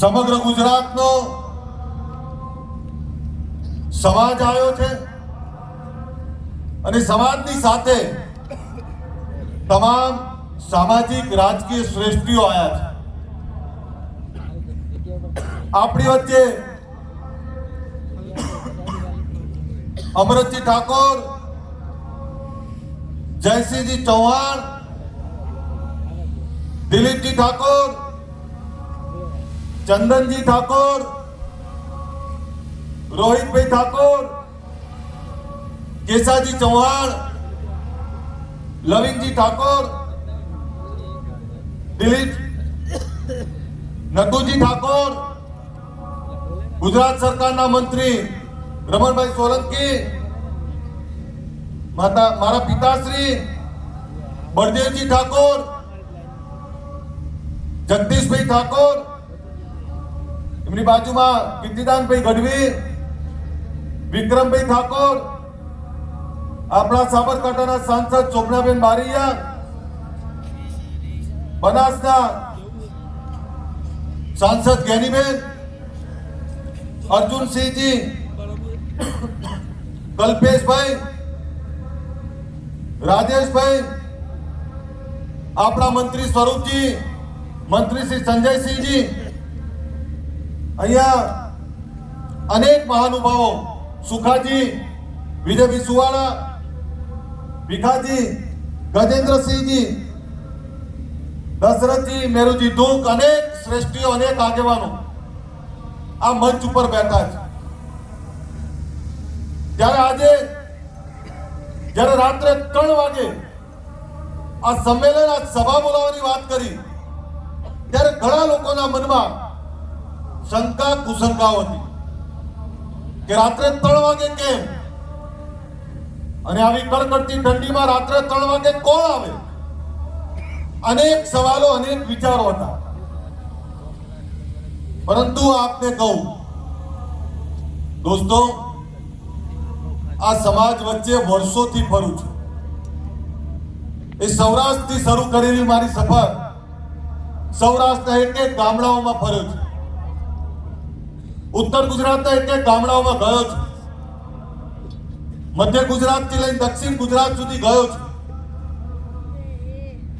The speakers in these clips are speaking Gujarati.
સમગ્ર ગુજરાતનો સમાજ આવ્યો છે અને સમાજની સાથે તમામ સામાજિક રાજકીય શ્રેષ્ઠીઓ આવ્યા છે। આપણી વચ્ચે અમરતજી ઠાકોર, જયસિંહજી ચૌહાણ, દિલીપજી ઠાકોર, ચંદનજી ઠાકોર, રોહિતભાઈ ઠાકોર, કેશાજી ચૌહાણ, લવિંગજી ઠાકોર, દિલીપ નટુજી ઠાકોર, ગુજરાત સરકારના મંત્રી રમણભાઈ સોલંકી, મારા પિતાશ્રી બળદેવજી ઠાકોર, જગદીશભાઈ ઠાકોર, એમની બાજુમાં કીર્તિદાનભાઈ ગઢવી, વિક્રમભાઈ ઠાકોર, આપણા સાબરકાંઠાના સાંસદ શોભનાબેન બારૈયા, બનાસના સાંસદ જ્ઞાનીબેન, અર્જુનસિંહજી, કલ્પેશભાઈ, રાજેશભાઈ, આપણા મંત્રી સ્વરૂપજી, મંત્રી શ્રી સંજયસિંહજી, અહીંયા અનેક મહાનુભાવો, સુખાજી, વિજયભાઈ સુવાળા, ભીખાજી, ગજેન્દ્રસિંહજી, દશરથજી, મેરુજી ધૂક, અનેક શ્રેષ્ઠીઓ, અનેક આગેવાનો આ મંચ ઉપર બેઠા છે। ત્યારે જ્યારે રાત્રે 3 વાગે આ સંમેલન, આ સભા બોલાવવાની વાત કરી ત્યારે ઘણા લોકોના મનમાં શંકા કુશંકાઓ હતી કે રાત્રે 3 વાગે કેમ, અને આવી કડકડતી ઠંડીમાં રાત્રે 3 વાગે કોણ આવે? અનેક સવાલો, અનેક વિચારો હતા। પરંતુ આપને કહું દોસ્તો, આ સમાજ વચ્ચે વર્ષોથી ફરું છું। એ સૌરાષ્ટ્રથી શરૂ કરેલી મારી સફર સૌરાષ્ટ્રના એક ગામડાઓમાં ફર્યો છું, ઉત્તર ગુજરાતના એક ગામડાઓમાં ગયો છું, મધ્ય ગુજરાતથી લઈને દક્ષિણ ગુજરાત સુધી ગયો છું।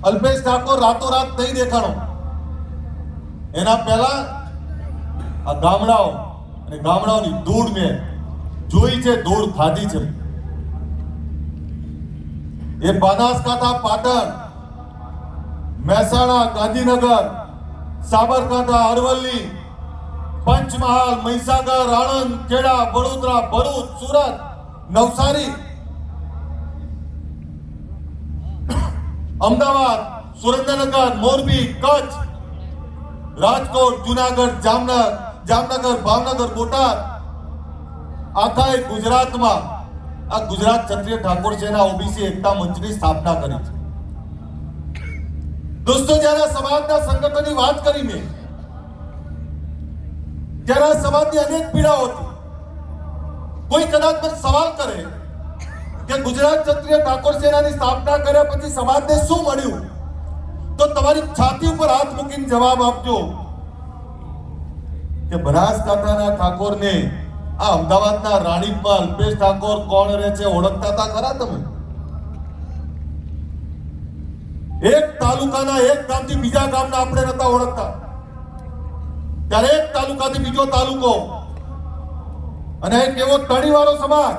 અલ્પેશ ઠાકોર રાતોરાત નહીં દેખાણો, એના પહેલા આ ગામડાઓ અને ગામડાઓની ધૂળ મેં જોઈ છે, ધૂળ ખાધી છે। એ બનાસકાંઠા, પાટણ, મહેસાણા, ગાંધીનગર, સાબરકાંઠા, અરવલ્લી, પંચમહાલ, મહીસાગર, આણંદ, ખેડા, વડોદરા, ભરૂચ, સુરત, નવસારી, અમદાવાદ, સુરેન્દ્રનગર, મોરબી, કચ્છ, રાજકોટ, જુનાગઢ, જામનગર, ભાવનગર, બોટાદ, આખા ગુજરાતમાં આ ગુજરાત ક્ષત્રિય ઠાકોર સેના ઓબીસી એકતા મંચની સ્થાપના કરી છે। દોસ્તો, જ્યારે સમાજના સંગઠનની વાત કરી મેં, ત્યારે સમાજની અનેક પીડાઓ હતી। કોઈ કદાચ મને સવાલ કરે કે ગુજરાત ક્ષત્રિય ઠાકોર સેનાની સ્થાપના કર્યા પછી સમાજને શું મળ્યું, તો તમારી છાતી ઉપર હાથ મૂકીને જવાબ આપજો કે બનાસકાંઠાના ઠાકોરને આ અમદાવાદના રાણીપમાં અલ્પેશ ઠાકોર કોણ રહે છે ઓળખતા હતા ખરા તમે? એક તાલુકાના એક ગામથી બીજા ગામના આપણે નતા ઓળખતા, ત્યારે એક તાલુકાથી બીજો તાલુકો, અને એક એવો તણીવાળો સમાજ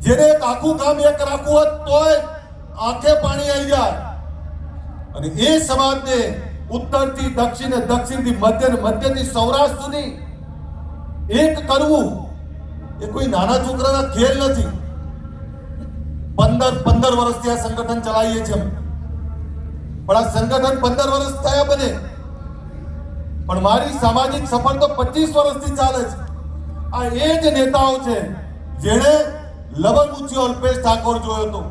જેને એક આખું ગામ એક રાખવું હોત તોય આંખે પાણી આવી જાય, અને એ સમાજને ઉત્તરથી દક્ષિણે, દક્ષિણથી મધ્ય, મધ્યથી સૌરાષ્ટ્ર સુધી એક કરવું એ કોઈ નાના છોકરાના ખેલ નથી। 15 વર્ષથી આ સંગઠન ચલાવીએ છીએ, પણ આ સંગઠન 15 વર્ષ થયા બને, પણ મારી સામાજિક સફર તો 25 વર્ષથી ચાલે છે। આ એ જ નેતાઓ છે જેણે લવણમુછીઓ અલ્પેશ ઠાકોર જોયો હતો।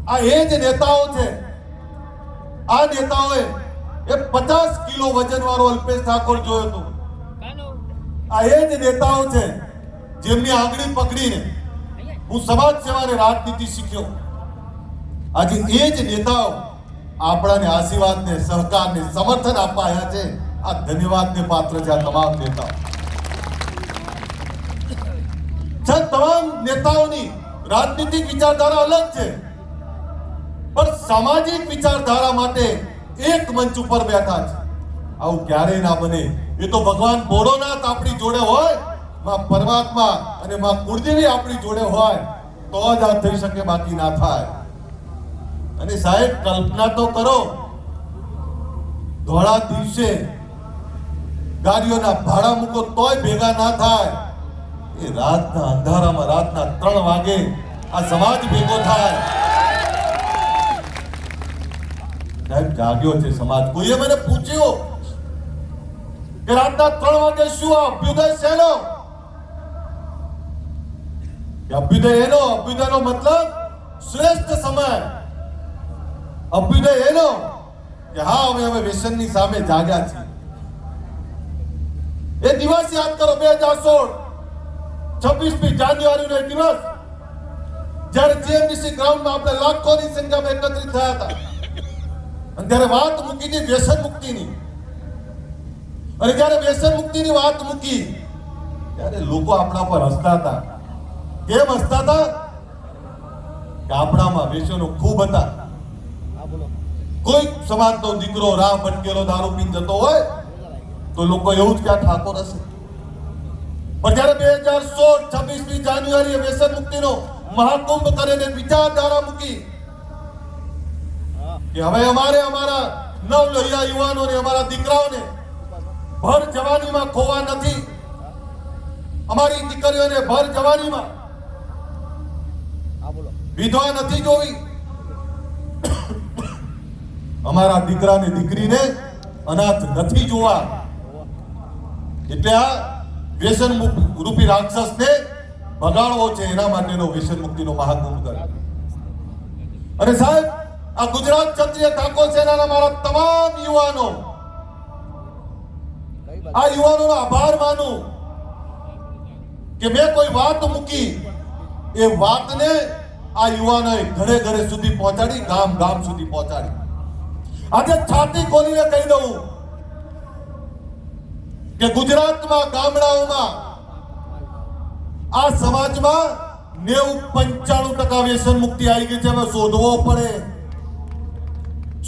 આ એ જ નેતાઓ છે, આ નેતાઓએ એ 50 કિલો વજન વાળો અલ્પેશ ઠાકોર જોયો હતો। આ એ જ નેતાઓ છે જેમની આંગળી પકડીને હું સમાજ સેવા અને રાજનીતિ શીખ્યો। આજે એ જ નેતાઓ આપણાને આશીર્વાદને સહકારને સમર્થન આપવા આવ્યા છે. આ ધન્યવાદને પાત્ર છે આ તમામ નેતાઓ. તમામ નેતાઓની રાજનીતિક વિચારધારા અલગ છે, પણ સામાજિક વિચારધારા માટે એક મંચ ઉપર બેઠા છે. આવું ક્યારેય ના બને. એ તો ભગવાન ભોળોનાથ આપણી જોડે હોય, માં પરમાત્મા અને માં કુળદેવી આપણી જોડે હોય તો જ આ થઈ શકે, બાકી ના થાય. અને સાહેબ કલ્પના તો કરો, ધોળા દિવસે ગાડીઓના ભાડા મૂકો તોય ભેગા ના થાય. એ રાતના અંધારામાં રાતના 3 વાગે આ સમાજ ભેગો થાય. સાહેબ જાગ્યો છે સમાજ. કોઈએ મને પૂછ્યું કે રાતના 3 વાગે શું આ અભ્યુદય શેનો? અભ્યુદય એનો, અભ્યુદયનો મતલબ શ્રેષ્ઠ સમય. અભ્યુદય એનો કે હા હવે વ્યસનની સામે જાગ્યા છીએ. એ દિવસ યાદ કરો, 2016 26મી જાન્યુઆરીનો એ દિવસ, જ્યારે જીએમડીસી ગ્રાઉન્ડમાં આપણે લાખોની સંખ્યામાં એકત્રિત થયા હતા. અને ત્યારે વાત મૂકી હતી વ્યસન મુક્તિની. અને જ્યારે વ્યસન મુક્તિની વાત મૂકી ત્યારે લોકો આપણા પર હસતા હતા. કેમ હસતા હતા? કે આપણામાં વ્યસનો ખૂબ હતા. કોઈ સમાજનો દીકરો રાહ ભટકેલો દારૂ પીને જતો હોય તો લોકો એવું જ ક્યાં ઠાકોર હશે. પણ જ્યારે 2016 26મી જાન્યુઆરીએ વ્યસન મુક્તિનો મહાકુંભ કરીને વિચારધારા મૂકી કે હવે અમારે અમારા નવલોહિયા યુવાનોને, અમારા દીકરાઓને ભર જવાનીમાં ખોવા નથી. અમારી દીકરીઓને ભર જવાનીમાં વિધવા નથી જોવી. અમારા દીકરાને દીકરીને અનાથ નથી જોવા. એટલે આ વ્યસન રૂપી રાક્ષસને ભગાડવો છે, એના માટેનો વ્યસન મુક્તિનો મહાકુંભ કર્યો. અને સાહેબ આ ગુજરાત ક્ષત્રિય ઠાકોર સેનાના મારા તમામ યુવાનો, આ યુવાનોનો આભાર માનું કે મેં કોઈ વાત મૂકી, એ વાતને આ યુવાનોએ ઘરે ઘરે સુધી પહોંચાડી, ગામ ગામ સુધી પહોંચાડી. આજે છાતી ખોલીને કહી દઉં કે ગુજરાતમાં ગામડાઓમાં આ સમાજમાં 90-95% વ્યસન મુક્તિ આવી ગઈ છે. હવે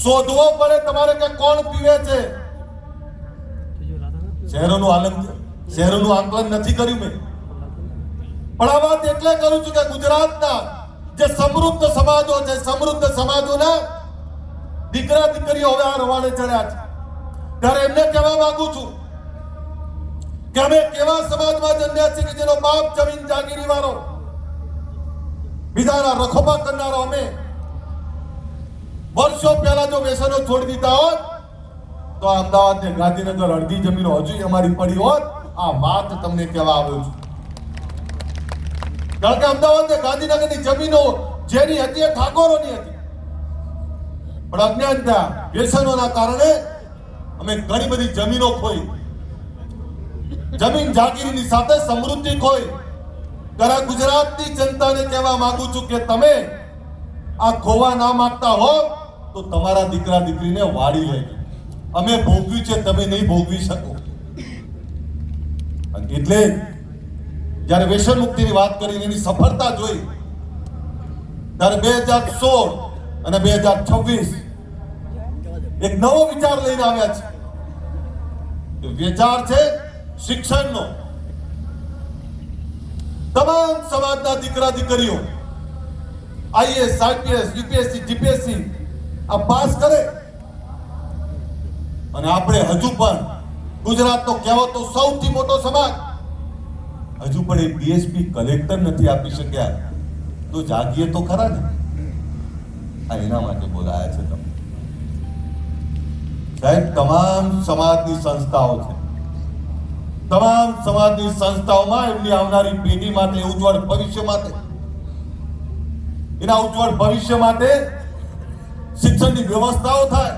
શોધવો પડે તમારે કે કોણ પીવે છે. શહેરોનું આંકલન નથી કર્યું મેં, પણ આ વાત એટલે કરું છું કે ગુજરાતના જે સમૃદ્ધ સમાજો છે, સમૃદ્ધ સમાજોના દીકરા દીકરીઓ હવે આ રવાડે ચડ્યા છે. ત્યારે એમને કહેવા માંગુ છું કે અમે કેવા સમાજમાં જન્મ્યા છીએ કે જેનો બાપ જમીન જાગીરી વાળો, બીજાના રખોપા કરનારો. અમે વર્ષો પહેલા જો વ્યસનો છોડી દીધા હોત તો અમદાવાદ ને ગાંધીનગર અડધી જમીનો હજુ અમારી પડી હોત. આ વાત તમને કહેવા આવ્યો છું. કારણ કે અમદાવાદ ને ગાંધીનગરની જમીનો જેની હતી એ ઠાકોરોની હતી, પણ અજ્ઞાનતા વ્યસનોના કારણે અમે ઘણી બધી જમીનો ખોઈ. જમીન જાગીરીની સાથે સમૃદ્ધિ ખોઈ. ત્યારે ગુજરાતની જનતાને કહેવા માંગુ છું કે તમે આ ખોવા ના માંગતા હો તો તમારા દીકરા દીકરીને વાળી લેજો. અમે ભોગવ્યું છે, તમે નહીં ભોગવી શકો. એટલે જ્યારે વ્યસન મુક્તિની વાત કરીને એની સફળતા જોઈ ત્યારે 2016 અને 2026 એક નવો વિચાર લઈને આવ્યા છે. વિચાર છે શિક્ષણનો. તમામ સમાજના દીકરા દીકરીઓ આઈએએસ, આઈપીએસ, યુપીએસસી, જીપીએસસી આ પાસ કરે. અને આપણે હજુ પણ ગુજરાતનો કહેવાતો સૌથી મોટો સમાજ હજુ પણ એક ડીએસપી કલેક્ટર નથી આપી શક્યા. તો જાગીએ તો ખરા ને. આ એના માટે બોલાયા છે તમે સાહેબ. તમામ સમાજની સંસ્થાઓ છે. તમામ સમાજની સંસ્થાઓમાં એમની આવનારી પેઢી માટે, ઉજ્જવળ ભવિષ્ય માટે, એના ઉજ્જવળ ભવિષ્ય માટે શિક્ષણની વ્યવસ્થાઓ થાય.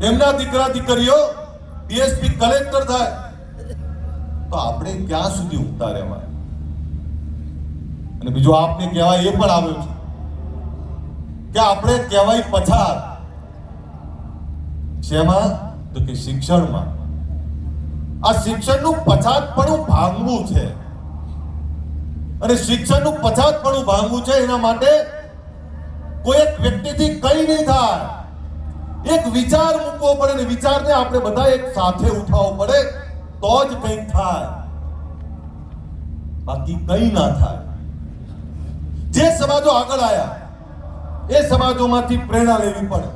એમના દીકરા દીકરીઓ ડીએસપી કલેક્ટર થાય તો આપણે ક્યાં સુધી ઉગતા રહેવાય. અને બીજું આપને કહેવાય એ પણ આવ્યું છે કે આપણે કહેવાય પછાત શેમાં? તો કે શિક્ષણમાં. આ શિક્ષણનું પછાતપણું ભાંગવું છે, અને શિક્ષણનું પછાતપણું ભાંગવું છે એના માટે કોઈ એક વ્યક્તિથી કઈ નહીં થાય. એક વિચાર મૂકવો પડે, ને વિચારને આપણે બધા એક સાથે ઉઠાવવો પડે તો જ કંઈક થાય, બાકી કંઈ ના થાય. જે સમાજો આગળ આવ્યા એ સમાજોમાંથી પ્રેરણા લેવી પડે.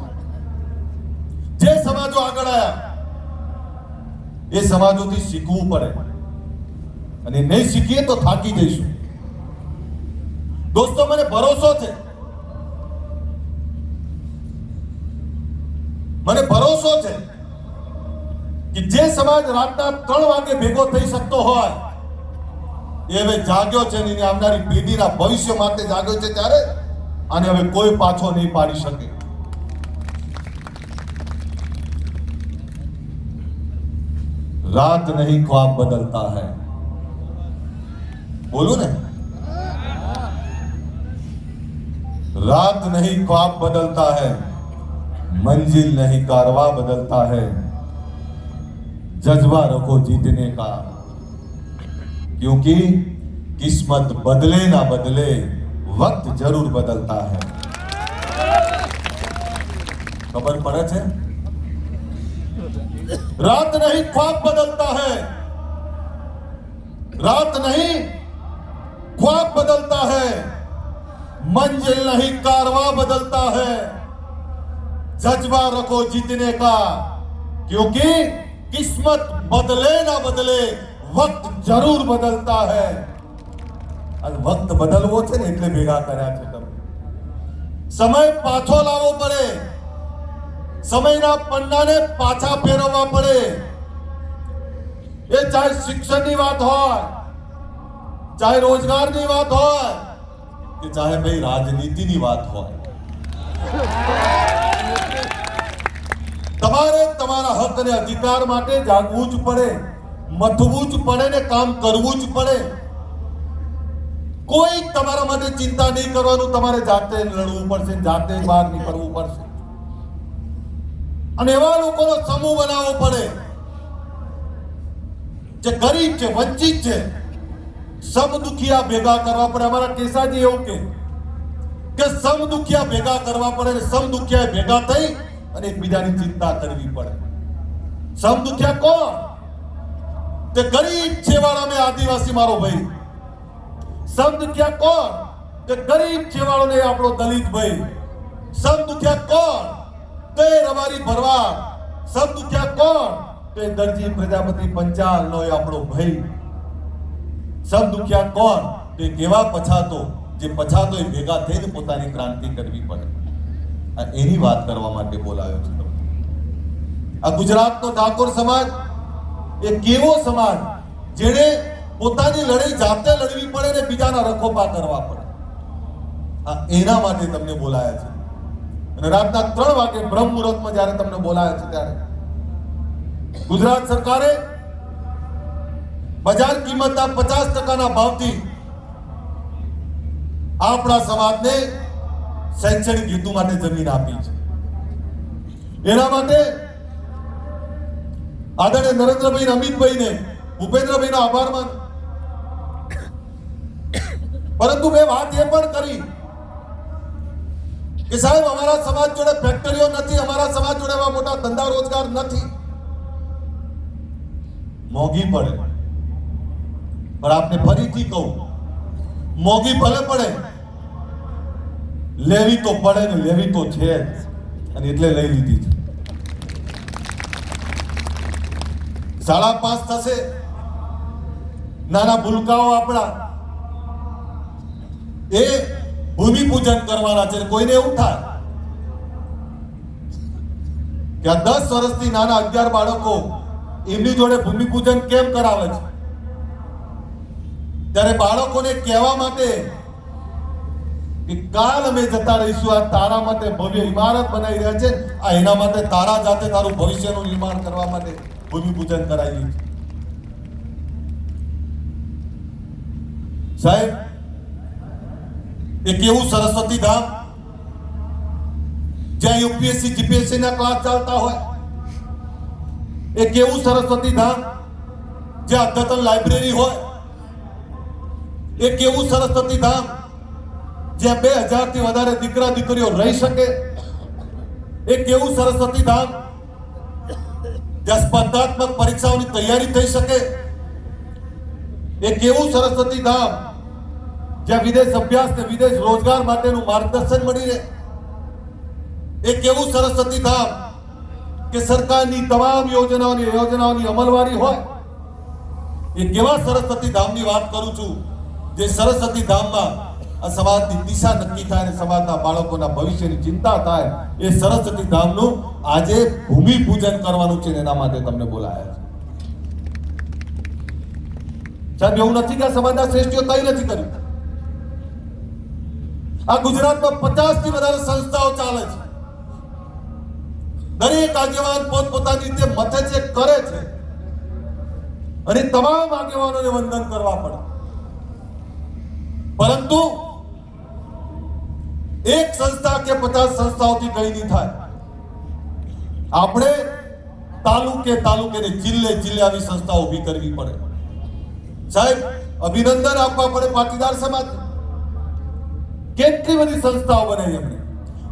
જે સમાજો આગળ આવ્યા એ સમાજોથી શીખવું પડે, અને નહીં શીખીએ તો થાકી જઈશું. દોસ્તો, મને ભરોસો છે, મને ભરોસો છે કે જે સમાજ રાતના 3 વાગે ભેગો થઈ શકતો હોય એ હવે જાગ્યો છે, ને આવનારી પેઢીના ભવિષ્ય માટે જાગ્યો છે. ત્યારે અને હવે કોઈ પાછો નહીં પાડી શકે. रात नहीं ख्वाब बदलता है. बोलू ने, रात नहीं ख्वाब बदलता है, मंजिल नहीं कारवा बदलता है. जज्बा रखो जीतने का, क्योंकि किस्मत बदले ना बदले वक्त जरूर बदलता है. खबर पड़े छे? रात नहीं ख्वाब बदलता है, रात नहीं ख्वाब बदलता है, मंजिल नहीं कारवा बदलता है. जज्बा रखो जीतने का, क्योंकि किस्मत बदले ना बदले वक्त जरूर बदलता है. અને વક્ત બદલવો છે ને એટલે ભેગા કર્યા છે તમે. સમય પાછો લાવવો પડે, સમયના પન્નાને પાછા ફેરવવા પડે. એ ચાહે શિક્ષણની વાત હોય, ચાહે રોજગારની વાત હોય, કે ચાહે ભાઈ રાજનીતિની વાત હોય. તમારે તમારા હક અને અધિકાર માટે જાગવું જ પડે, મથવું જ પડે ને કામ કરવું જ પડે. કોઈ તમારા માટે ચિંતા નહીં કરવાનું, તમારે જાતે લડવું પડશે, જાતે બહાર નીકળવું પડશે. અને એવા લોકોનો સમૂહ બનાવવો પડે જે ગરીબ છે, વંચિત છે. સમ દુખિયા ભેગા કરવા પડે. અમારા કેસાજી એવું કે સમ દુખિયા ભેગા કરવા પડે, અને સમ દુખિયા ભેગા થઈ અને એકબીજાની ચિંતા કરવી પડે. સમ દુખિયા કોણ? તે ગરીબ છેવાડા મેં આદિવાસી મારો ભાઈ. સમ દુખિયા કોણ? તે ગરીબ છેવાડો ને આપણો દલિત ભાઈ. સમ દુખિયા કોણ? તે રવારી ભરવાડ. સમ દુખિયા કોણ? તે દરજી પ્રજાપતિ પંચાલ નો આપણો ભાઈ. સમ દુખિયા કોણ? તે કેવા પછાતો, જે પછાતો એ ભેગા થઈને પોતાની ક્રાંતિ કરવી પડે. એની વાત કરવા માટે બોલાયો છું. આ ગુજરાતનો ઠાકોર સમાજ એ કેવો સમાજ જેને પોતાની લડાઈ જાતે લડવી પડે ને બીજાના રખોપા કરવા પડે. એના માટે તમને બોલાયા છે. અને રાતના 3 વાગે બ્રહ્મ મુહૂર્તમાં જ્યારે તમને બોલાયા છે ત્યારે ગુજરાત સરકારે બજાર કિંમતના 50% ભાવથી આપણા સમાજને શૈક્ષણિક હેતુ માટે જમીન આપી છે. એના માટે આદરણીય નરેન્દ્રભાઈ, અમિતભાઈને, ભૂપેન્દ્રભાઈનો આભાર માન. પરંતુ મેં વાત એ પણ કરી કે સાહેબ, અમારા સમાજ જોડે ફેક્ટરીઓ નથી, અમારા સમાજ જોડે એવા મોટા ધંધા રોજગાર નથી. મોંઘી પડે, પણ આપને ફરીથી કહું, મોંઘી ભલે પડે, લેવી તો પડે ને, લેવી તો છે જ, અને એટલે લઈ લીધી છે. 5.5 થશે. નાના ભૂલકાઓ આપણા એ ભૂમિપૂજન કરવાના છે. કોઈને એવું થાય કે આ 10 વર્ષથી નાના 11 બાળકો એમની જોડે ભૂમિપૂજન કેમ કરાવે છે? ત્યારે બાળકોને કહેવા માટે કે કાલ અમે જતા રહીશું, આ તારા માટે ભવ્ય ઇમારત બનાવી રહ્યા છે, આ એના માટે તારા જાતે તારું ભવિષ્યનું નિર્માણ કરવા માટે ભૂમિપૂજન કરાવ્યું છે. સાહેબ, એક એવું સરસ્વતી ધામ જ્યાં યુપીએસસી જીપીએસસી ના ક્લાસ ચાલતા હોય, એ કેવું સરસ્વતી ધામ જ્યાં અદ્યતન લાઇબ્રેરી હોય, એ કેવું સરસ્વતી ધામ જ્યાં 2000 થી વધારે દીકરા દીકરીઓ રહી શકે, એ કેવું સરસ્વતી ધામ જ્યાં સ્પર્ધાત્મક પરીક્ષાઓની તૈયારી થઈ શકે, એ કેવું સરસ્વતી ધામ જ્યાં વિદેશ અભ્યાસ ને વિદેશ રોજગાર માટેનું માર્ગદર્શન મળી રહે, એ કેવું સરસ્વતી ધામ કે સરકારની તમામ યોજનાઓની અમલવારી હોય. એ કેવા સરસ્વતી ધામની વાત કરું છું, જે સરસ્વતી ધામમાં આ સમાજની દિશા નક્કી થાય અને સમાજના બાળકોના ભવિષ્યની ચિંતા થાય. એ સરસ્વતી ધામનું આજે ભૂમિ પૂજન કરવાનું છે, એના માટે તમને બોલાયા છે. સાહેબ, એવું નથી કે આ સમાજના શ્રેષ્ઠીઓ કંઈ નથી કર્યું. આ ગુજરાતમાં 50 થી વધારે સંસ્થાઓ ચાલે છે. દરેક આગેવાન પોતપોતાની રીતે મથે છે, કરે છે, અને તમામ આગેવાનોને વંદન કરવા પડે. પરંતુ એક સંસ્થા કે 50 સંસ્થાઓથી કઈ નહીં થાય. આપણે તાલુકે ને જિલ્લે આવી સંસ્થાઓ ઊભી કરવી પડે. સાહેબ, અભિનંદન આપવા પડે પાટીદાર સમાજ. કેટલી બધી સંસ્થાઓ બનાવી એમણે.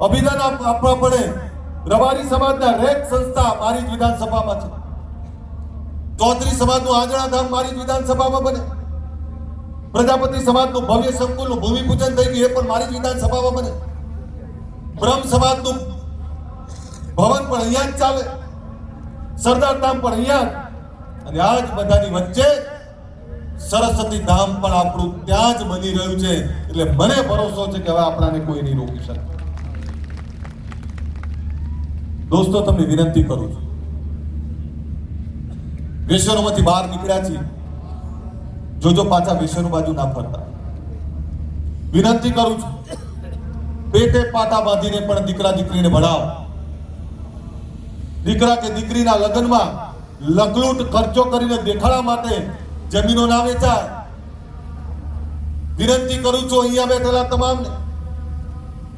અભિનંદન આપવા પડે રબારી સમાજના રેક સંસ્થા મારી જ વિધાનસભામાં છે. ચૌધરી સમાજનું આંજણા ધામ મારી જ વિધાનસભામાં બને. પ્રજાપતિ સમાજનું ભવ્ય સંકુલનું ભૂમિપૂજન થઈ ગયું, એ પણ મારી જ વિધાનસભામાં બને. બ્રહ્મ સમાજનું ભવન પણ અહીંયા જ ચાલે. સરદાર ધામ પણ અહીંયા જ. અને આ જ બધાની વચ્ચે સરસ્વતી ધામ પણ આપણું ત્યાં જ બની રહ્યું છે. એટલે મને ભરોસો છે કે હવે આપણાને કોઈ નહીં રોકી શકે. દોસ્તો, તમને વિનંતી કરું છું, વ્યસનોમાંથી બહાર નીકળ્યા છીએ, જોજો પાછા વ્યસનો બાજુ ના ફરતા. વિનંતી કરું છું, પેટે પાટા બાંધીને પણ દીકરા દીકરીને ભણાવો. દીકરા કે દીકરીના લગ્નમાં લગલૂટ ખર્ચો કરીને દેખાડા માટે જમીનો ના વેચાય. વિનંતી કરું છું અહીંયા બેઠેલા તમામને,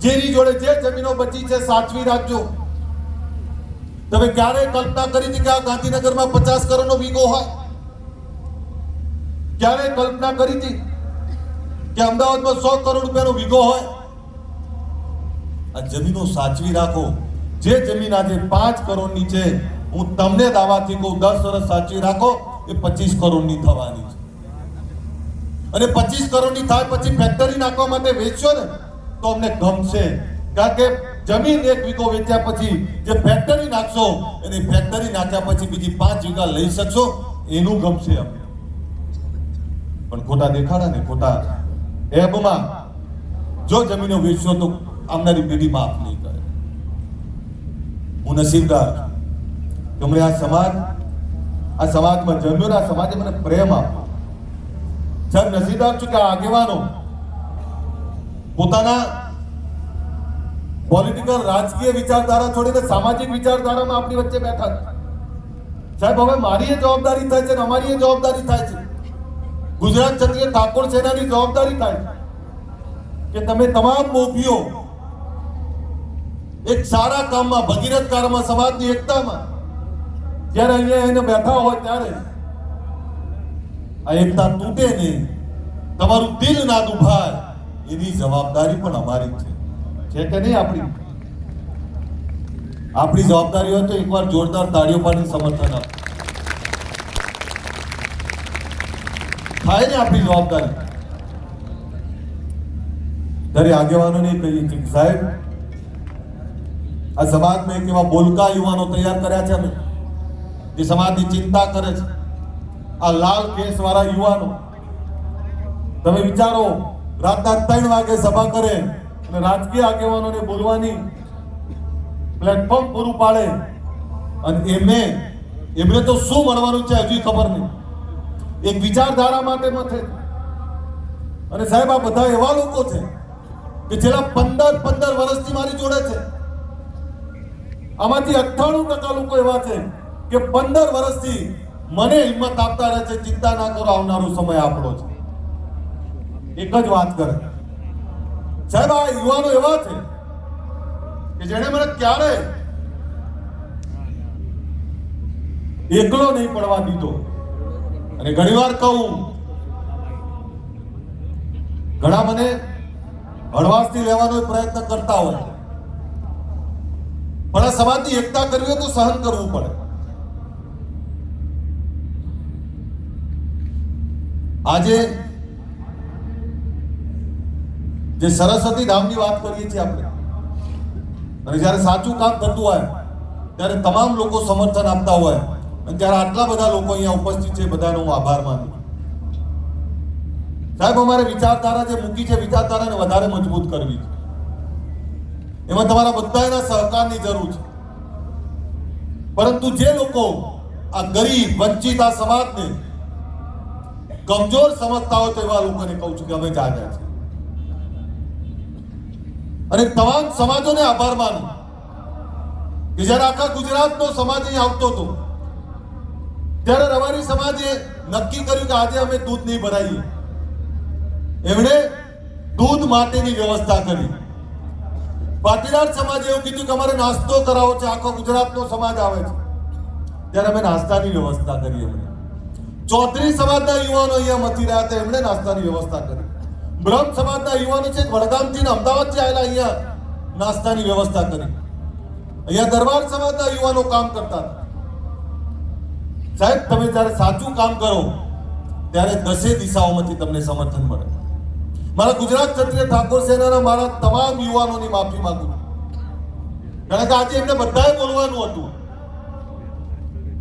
જેની જોડે જે જમીનો બચી છે સાચવી રાખજો. તમે ક્યારેય કલ્પના કરી હતી કે આ ગાંધીનગરમાં 50 કરોડનો વીઘો હોય? ક્યારેય કલ્પના કરી હતી કે અમદાવાદમાં 100 કરોડ રૂપિયાનો વીઘો હોય? આ જમીનો સાચવી રાખો. જે જમીન આજે 5 કરોડની છે, હું તમને દાવાથી કહું 10 વર્ષ સાચવી રાખો, એ 25 કરોડની થવાની છે. અને 25 કરોડની થાય પછી ફેક્ટરી નાખવા માટે વેચશો ને તો અમને ગમશે. કારણ કે જમીન 1 વીઘો વેચ્યા પછી જે ફેક્ટરી નાખશો, એની ફેક્ટરી નાખ્યા પછી બીજી 5 વીઘા લઈ શકશો, એનું ગમશે અમને. પણ ખોટા દેખાડા ને ખોટા એબમાં જો જમીનો વેચશો તો આવનારી પેઢી માફ નહીં કરે. હું નસીબદાર છું કે આ સમાજમાં જન્મ્યો ને આ સમાજે મને પ્રેમ આપ્યો. સાહેબ, નસીબદાર છું કે આ આગેવાનો પોતાના પોલિટિકલ રાજકીય વિચારધારા છોડીને સામાજિક વિચારધારામાં આપણી વચ્ચે બેઠા છે. સાહેબ, હવે મારી એ જવાબદારી થાય છે ને અમારી એ જવાબદારી થાય છે. ગુજરાત ક્ષત્રિય ઠાકોર સેનાની જવાબદારી થાય છે કે તમે તમામ મોભીઓ એક સારા કામમાં, ભગીરથ કાર્યમાં, સમાજની એકતામાં જ્યારે અહીંયા એને બેઠા હોય ત્યારે આ એકતા તૂટે નહીં, તમારું દિલ ના દુભાય, એની જવાબદારી પણ અમારી છે કે નહીં? આપણી જવાબદારી હોય તો એકવાર જોરદાર તાળીઓ પાડીને સમર્થન આપો. થાય ને આપણી જવાબદારી. ત્યારે આગેવાનોને કહીએ છીએ કે સાહેબ, આ સમાજમાં એક એવા બોલકા યુવાનો તૈયાર કર્યા છે અમે, જે સમાજની ચિંતા કરે છે. આ લાલ કેસ વાળા યુવાનો, તમે વિચારો, રાતના 3 વાગે સભા કરે અને રાજકીય આગેવાનોને બોલવાની પ્લેટફોર્મ પૂરું પાડે, અને એમને તો શું મળવાનું છે હજી ખબર નહીં. એક વિચારધારા માટે મથે. અને સાહેબ, આ બધા એવા લોકો છે કે છેલ્લા 15 વર્ષથી મારી જોડે છે. આમાંથી 98% લોકો એવા છે કે 15 વર્ષથી મને હિંમત આપતા રહે છે, ચિંતા ના કરો, આવનારો સમય આપણો છે. એક જ વાત કરે સાહેબ, આ યુવાનો એવા છે કે જેણે મને ક્યારે એકલો નહીં પડવા દીધો. અને ઘણીવાર કહું, ઘણા મને હળવાશથી લેવાનો પ્રયત્ન કરતા હોય, પણ આ સમાજની એકતા કરવી હોય તો સહન કરવું પડે. આજે જે સરસ્વતી ધામની વાત કરીએ છીએ આપણે, અને જ્યારે સાચું કામ થતું હોય ત્યારે તમામ લોકો સમર્થન આપતા હોય, અને ત્યારે આટલા બધા લોકો અહીંયા ઉપસ્થિત છે, બધાનો હું આભાર માનું છું. સાહેબ, અમારે વિચારધારા જે મૂકી છે, વિચારધારાને વધારે મજબૂત કરવી છે. એમાં તમારા બધાના સહકારની જરૂર છે. પરંતુ જે લોકો આ ગરીબ વંચિત આ સમાજને કમજોર સમજતા હોય તો એવા લોકોને કહું છું કે અમે જાગ્યા છે. અને તમામ સમાજોને આભાર માનું કે જ્યારે આખા ગુજરાતનો સમાજ અહીં આવતો હતો ત્યારે રબારી સમાજે નક્કી કર્યું કે આજે અમે દૂધ નહીં ભરાઈએ. એમણે દૂધ માટેની વ્યવસ્થા કરી. પાટીદાર સમાજે એવું કીધું કે અમારે નાસ્તો કરાવો છે, આખો ગુજરાતનો સમાજ આવે છે, ત્યારે અમે નાસ્તાની વ્યવસ્થા કરી. એમણે ચૌધરી સમાજના યુવાનો અહીંયા મથી રહ્યા હતા, એમણે નાસ્તાની વ્યવસ્થા કરી. બ્રહ્મ સમાજના યુવાનો છે, વડગામથી ને અમદાવાદથી આવેલા, અહીંયા નાસ્તાની વ્યવસ્થા કરી. અહીંયા દરબાર સમાજના યુવાનો કામ કરતા હતા. સાહેબ, તમે જ્યારે સાચું કામ કરો ત્યારે દસે દિશાઓમાંથી તમને સમર્થન મળે. મારા ગુજરાત ક્ષત્રિય ઠાકોર સેનાના મારા તમામ યુવાનોની માફી માંગુ છું, કારણ કે આજે એમને બધાએ બોલવાનું હતું,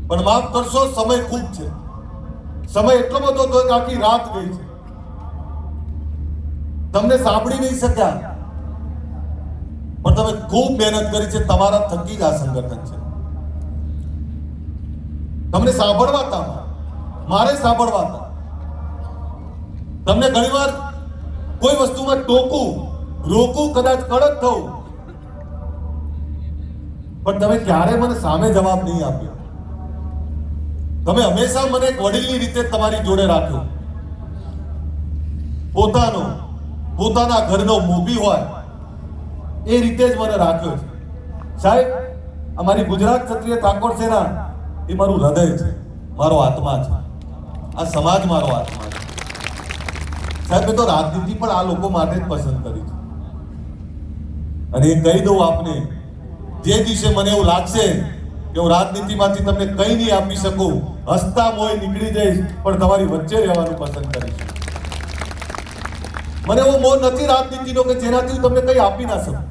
પણ માફ કરશો, સમય ખૂબ છે. સમય એટલો બધો હતો કે આખી રાત ગઈ છે. તમને સાંભળી નહીં શક્યા, પણ તમે ખૂબ મહેનત કરી છે. તમારા થકી જ આ સંગઠન છે. તમને સાંભળવા હતા, મારે સાંભળવા હતા. તમને ઘણીવાર કોઈ વસ્તુમાં ટોકું, રોકું, કદાચ કડક થવું, પણ તમે ક્યારે મને સામે જવાબ નહીં આપ્યો. તમે હંમેશા મને એક વડીલની રીતે તમારી જોડે રાખ્યો. પોતાના ઘરનો મોભી હોય એ રીતે જ મને રાખ્યો છે. સાહેબ, અમારી ગુજરાત ક્ષત્રિય ઠાકોર સેના એ મારું હૃદય છે, મારો આત્મા છે. આ સમાજ મારો આત્મા છે. સાહેબ, મેં તો રાજનીતિ પણ આ લોકો માટે જ પસંદ કરી છે. અને એ કહી દઉં આપને, જે દિવસે મને એવું લાગશે કે હું રાજનીતિમાંથી તમને કંઈ નહીં આપી શકું, હસતા મોય નીકળી જઈશ, પણ તમારી વચ્ચે રહેવાનું પસંદ કરીશ. મને એવો મોહ નથી રાજનીતિનો કે જેનાથી હું તમને કંઈ આપી ના શકું.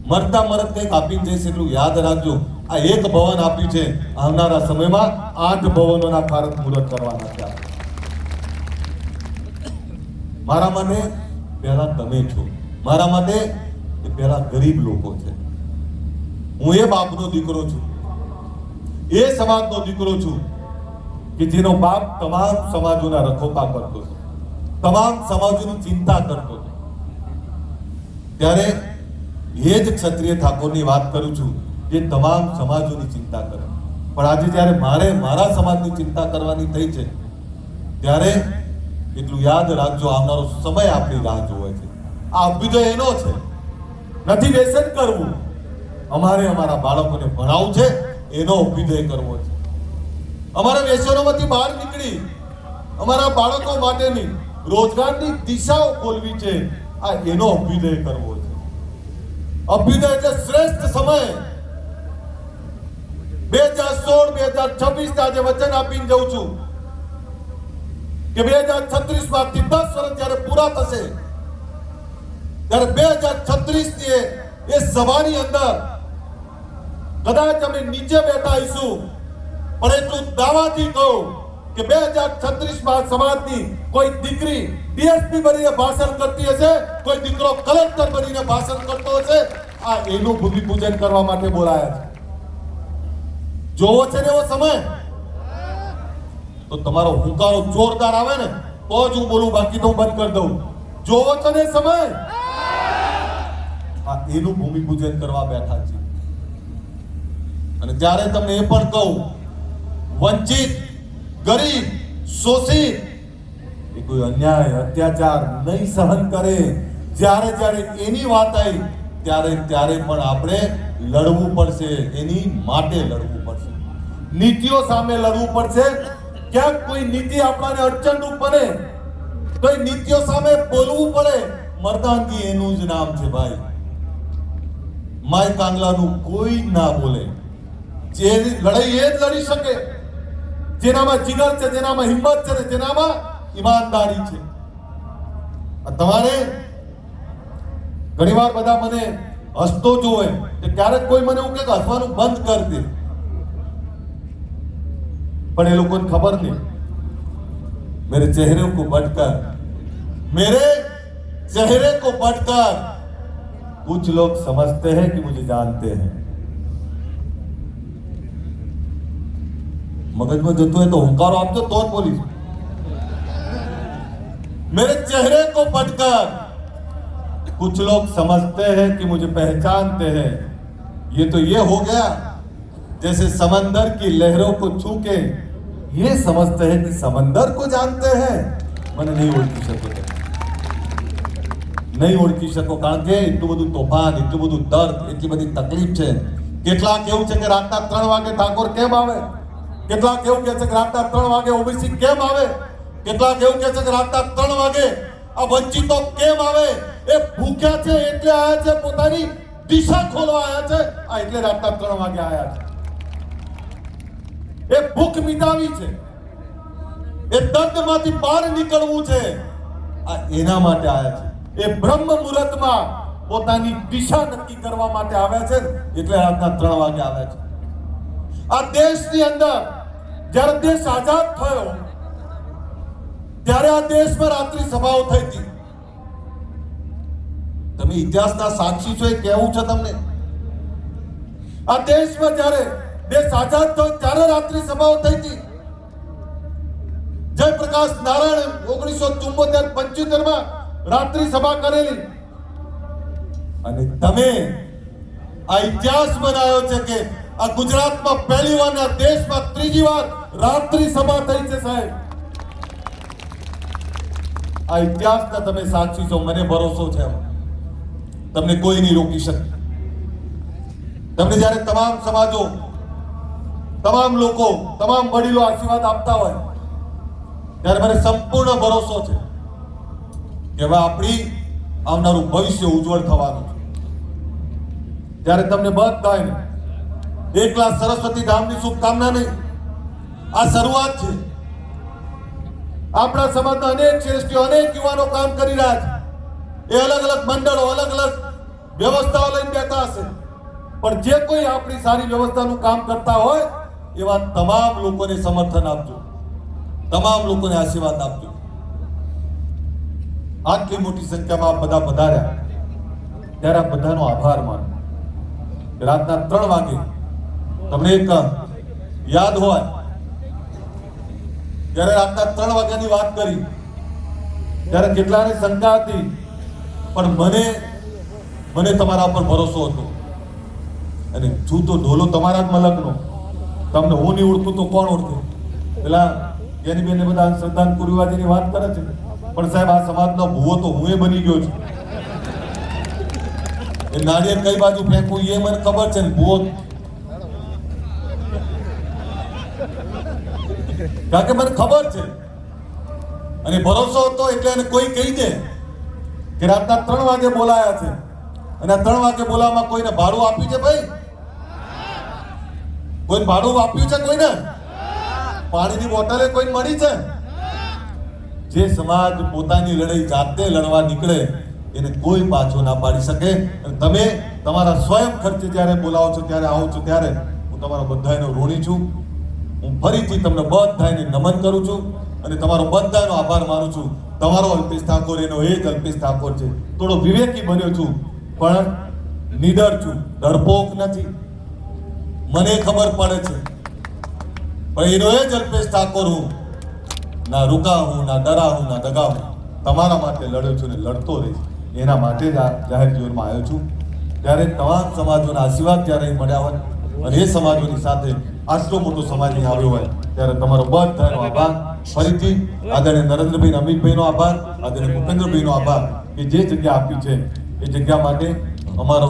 મરતા મરત કંઈક આપીને જઈશ, એટલું યાદ રાખજો. આ એક ભવન આપ્યું છે, આવનારા સમયમાં 8 ભવનોના ખારત મુહૂર્ત કરવાના છે. મારા માટે પહેલા તમે છો, મારા માટે એ પહેલા ગરીબ લોકો છે. હું એ બાપનો દીકરો છું, એ સમાજનો દીકરો છું કે જેનો બાપ તમામ સમાજોના રખોપા કરતો હતો, તમામ સમાજોની ચિંતા કરતો હતો. ત્યારે એ જ ક્ષત્રિય ઠાકોરની વાત કરું છું જે તમામ સમાજોની ચિંતા કરે. પણ આજે જ્યારે મારે મારા સમાજની ચિંતા કરવાની થઈ છે, ત્યારે એટલું યાદ રાખજો, આવનારો સમય આપણી રાહ જોવે છે. આ અભ્યુદય એનો છે, નથી વ્યસન કરવું. અમારે અમારા બાળકોને ભણાવવું છે, એનો અભ્યુદય કરવો છે. અમારા વ્યસનોમાંથી બહાર નીકળી અમારા બાળકો માટેની રોજગારની દિશાઓ ખોલવી છે. આ એનો અભ્યુદય કરવો છે. અભ્યુદય એટલે શ્રેષ્ઠ સમય 2016-2026 આજે વચન આપીને જઉં છું કે 2036 માંથી 10 વર્ષ જ્યારે પૂરા થશે ત્યારે 2036 ની એ સભાની અંદર કદાચ અમે નીચે બેઠા આવીશું, પણ એટલું દાવાથી કહું કે 2036 માં સમાજની કોઈ દીકરી ડીએસપી બનીને ભાષણ કરતી હશે, કોઈ દીકરો કલેક્ટર બનીને ભાષણ કરતો હશે. આ એનું ભૂમિપૂજન કરવા માટે બોલાયા છે. જોવો છે ને એવો સમય, તો તમારો હુંકારો જોરદાર આવે ને તો જ હું બોલું, બાકી તો હું બંધ કરી દઉં. જોવો છો ને સમય, આ એનું ભૂમિપૂજન કરવા બેઠા છે. અને જ્યારે તમને એ પણ કહું, વંચિત, ગરીબ, શોષિત એ કોઈ અન્યાય અત્યાચાર નહીં સહન કરે. જ્યારે જ્યારે એની વાત આવી ત્યારે ત્યારે પણ આપણે લડવું પડશે, એની માટે લડવું પડશે, નીતિઓ સામે લડવું પડશે. ક્યાંક કોઈ નીતિ આપણાને અડચણરૂપ બને તો એ નીતિઓ સામે બોલવું પડે. મર્દાનગી એનું જ નામ છે ભાઈ. માય કાંગલાનું કોઈ ના બોલે. જે લડાઈ એ જ લડી શકે જેનામાં જીગર છે, જેનામાં હિંમત છે, જેનામાં ઈમાનદારી છે. તમારે ઘણીવાર બધા મને હસતો જોવે કે ક્યારેક કોઈ મને એવું કે હસવાનું બંધ કર દે, પણ એ લોકોને ખબર નહીં मेरे चेहरे को बटकर, मेरे चेहरे को बटकर कुछ लोग समझते हैं कि मुझे जानते हैं. मगज में जतो है तो हुंकारो आपको तो बोली. मेरे चेहरे को बटकर कुछ लोग समझते हैं कि मुझे पहचानते हैं. ये तो ये हो गया जैसे समंदर की लहरों को छू के ये समझते हैं कि समंदर को जानते हैं. મને નહીં ઓળખી શકો, નહીં ઓળખી શકો, કારણ કે એટલું બધું તોફાન, એટલું બધું દર્દ, એટલી બધી તકલીફ છે. કેટલાક એવું છે કે રાતના 3 વાગે ઠાકોર કેમ આવે, કેટલાક એવું કહે છે કે રાતના 3 વાગે ઓબીસી કેમ આવે, કેટલાક એવું કહે છે કે રાતના 3 વાગે આ વંચિતો કેમ આવે. એ ભૂખ્યા છે એટલે આયા છે, પોતાની દિશા ખોલવા આયા છે, આ એટલે રાતના 3 વાગે આયા છે. એ ભૂખ મિટાવી છે, એ દર્દમાંથી બહાર નીકળવું છે, આ એના માટે આવ્યા છે. એ બ્રહ્મ મુહૂર્તમાં પોતાની દિશા નક્કી કરવા માટે આવ્યા છે, એટલે રાતના 3 વાગે આવ્યા છે. આ દેશની અંદર જ્યારે દેશ આઝાદ થયો ત્યારે આ દેશમાં રાત્રિ સભાઓ થઈ હતી. તમે ઇતિહાસના સાક્ષી છો, એ કહેવું છે તમને. આ દેશમાં જ્યારે દેશ આઝાદ થયો ત્યારે રાત્રિ સભાઓ થઈ હતી. જયપ્રકાશ નારાયણ 1974-75 માં રાત્રિ સભા કરેલી. અને તમે આ ઇતિહાસ બનાવ્યો છે કે આ ગુજરાતમાં પહેલી વાર, આ દેશમાં ત્રીજી વાર રાત્રિ સભા થઈ છે સાહેબ. આ ઇતિહાસના તમે સાક્ષી છો. મને ભરોસો છે તમને કોઈ નહીં રોકી શકે. તમને જ્યારે તમામ સમાજો, તમામ લોકો, તમામ વડીલો આશીર્વાદ આપતા હોય ત્યારે મને સંપૂર્ણ ભરોસો છે કે હવે આપણી આવનારું ભવિષ્ય ઉજ્જવળ થવાનું છે. ત્યારે તમને બધાને એકલા સરસ્વતી ધામની શુભકામના નહીં, આ શરૂઆત છે. આપણા સમાજના અનેક શ્રેષ્ઠીઓ, અનેક યુવાનો કામ કરી રહ્યા છે. એ અલગ અલગ મંડળો, અલગ અલગ વ્યવસ્થાઓ લઈને બેઠા હશે, પણ જે કોઈ આપણી સારી વ્યવસ્થાનું કામ કરતા હોય એવા તમામ લોકોને સમર્થન આપજો, તમામ લોકોને આશીર્વાદ આપજો. આટલી મોટી સંખ્યામાં આપ બધા પધાર્યા ત્યારે આ બધાનો આભાર માનો. રાતના 3 વાગે તમને એક યાદ હોય ત્યારે રાતના 3 વાગ્યાની વાત કરી ત્યારે કેટલાને શંકા હતી, પણ મને તમારા પર ભરોસો હતો. અને છું તો ઢોલો તમારા જ મલકનો, તમને હું નહીં ઓળખું તો કોણ ઓળખે. પેલા એની બેને બધા શ્રદ્ધાન કુરિવાજીની વાત કરે છે, પણ સાહેબ આ સમાજનો ભૂવો તો હું એ બની ગયો છું. એ નાળિયેર કઈ બાજુ ફેંકવું એ મને ખબર છે ને, ભૂવો કારણ કે મને ખબર છે અને ભરોસો હતો. એટલે એને કોઈ કહી દે કે રાતના 3 વાગે બોલાયા છે અને આ 3 વાગે બોલાવવામાં કોઈને ભાડું આપ્યું છે? ભાઈ કોઈ ભાડું આપ્યું છે? કોઈને પાણીની બોટલે કોઈ મળી છે? જે સમાજ પોતાની લડાઈ જાતે લડવા નીકળે એને કોઈ પાછો ના પાડી શકે. અને તમે તમારા સ્વયં ખર્ચે જ્યારે બોલાવો છો, ત્યારે આવો છો, ત્યારે હું તમારા બધાનો ઋણી છું. હું ફરીથી તમને બધાને નમન કરું છું અને તમારો બધાનો આભાર માનું છું. તમારો અલ્પેશ ઠાકોર એનો એ જ અલ્પેશ ઠાકોર છે. થોડો વિવેકી બન્યો છું, પણ નીડર છું, ડરપોક નથી. મને ખબર પડે છે, પણ એનો એ જ અલ્પેશ ઠાકોર હું. ના રૂકા હું, ના ડરા હું, ના દગા હું. તમારા માટે લડ્યો છું ને લડતો રહીશ. એના માટે જ આ જાહેર જીવનમાં આવ્યો છું. ત્યારે તમામ સમાજોના આશીર્વાદ જ્યારે અહીં મળ્યા હોય અને એ સમાજોની સાથે આટલો મોટો સમાજ અહીં આવ્યો હોય ત્યારે તમારો બધાનો આભાર. ફરીથી આદરણીય નરેન્દ્રભાઈ, અમિતભાઈનો આભાર, આદરણીય ભૂપેન્દ્રભાઈનો આભાર. કે જે જગ્યા આપી છે એ જગ્યા માટે અમારો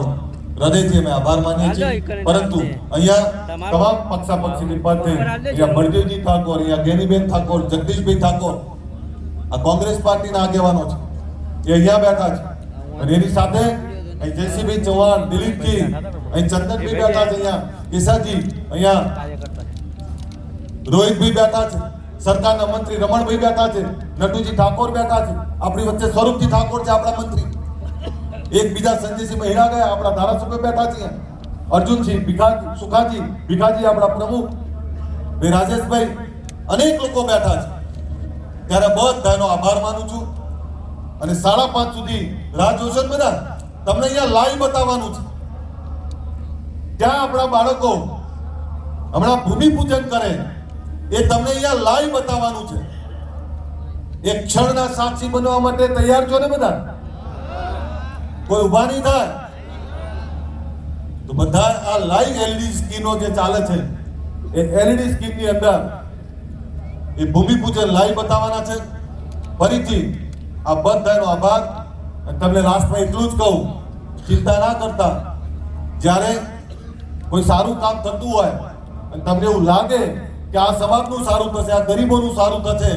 હૃદયથી અમે આભાર માનીએ છીએ। પરંતુ અહીંયા તમામ પક્ષાપક્ષીની પાસે અહીંયા બળદેવજી ઠાકોર, અહીંયા ગેનીબેન ઠાકોર, જગદીશભાઈ ઠાકોર, આ કોંગ્રેસ પાર્ટીના આગેવાનો છે એ અહીંયા બેઠા છે અને એની સાથે અહીં જયસિંહભાઈ ચૌહાણ, દિલીપજી, અહીં ચંદનભાઈ બેઠા છે, અહીંયા કેસાજી, અહીંયા રોહિતભાઈ બેઠા છે, સરકારના મંત્રી રમણભાઈ બેઠા છે, નટુજી ઠાકોર બેઠા છે, આપણી વચ્ચે સ્વરૂપજી ઠાકોર છે આપણા મંત્રી, એક બીજા સંજયસિંહ મહિડા ગયા, આપણા ધારાસભ્ય બેઠા છે, અર્જુનસિંહ સુખાજી ભીખાજી આપણા પ્રમુખ, ભાઈ રાજેશભાઈ, અનેક લોકો બેઠા છે। ત્યારે બધાનો આભાર માનું છું અને 5:30 સુધી રાહ જોશો ને બધા, તમને અહીંયા લાઈવ બતાવવાનું છે। ત્યાં આપણા બાળકો હમણાં ભૂમિપૂજન કરે એ તમને અહીંયા લાઈવ બતાવવાનું છે। એક ક્ષણના સાક્ષી બનવા માટે તૈયાર છો ને બધા? કોઈ ઊભા નહીં થાય તો બધા આ લાઈવ એલઈડી સ્ક્રીનો જે ચાલે છે એ એલઈડી સ્ક્રીનની અંદર એ ભૂમિપૂજન લાઈવ બતાવવાના છે। ફરીથી આ બધાનો આભાર। તમને લાસ્ટમાં એટલું જ કહું, ચિંતા ના કરતા, જ્યારે કોઈ સારું કામ થતું હોય અને તમને એવું લાગે કે આ સમાજનું સારું થશે, આ ગરીબોનું સારું થશે,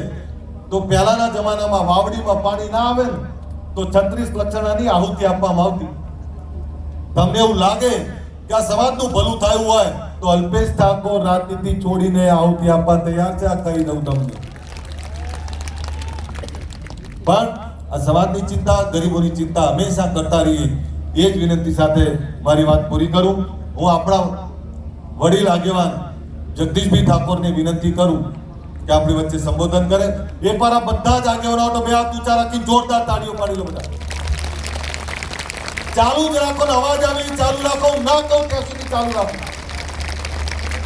તો પહેલાના જમાનામાં વાવડીમાં પાણી ના આવે ને તો 36 લક્ષણાની આહુતિ આપવામાં આવતી। તમને એવું લાગે કે આ સમાજનું ભલું થયું હોય તો અલ્પેશ ઠાકોર રાજનીતિ છોડીને આહુતિ આપવા તૈયાર છે, આ કહી દઉં તમને। પણ આ સમાજની ચિંતા, ગરીબોની ચિંતા હંમેશા કરતા રહીએ એ જ વિનંતી સાથે મારી વાત પૂરી કરું। હું આપણા વડીલ આગેવાન જગદીશભાઈ ઠાકોરને વિનંતી કરું કે આપણી વચ્ચે સંબોધન કરે। એકવાર આ બધા જ આગેવાનો બે હાથ ઊંચા રાખી જોરદાર તાળીઓ પાડી લો બધા। ચાલુ જ રાખો ને, અવાજ આવે ચાલુ રાખો, ના કહું ત્યાં સુધી ચાલુ રાખો।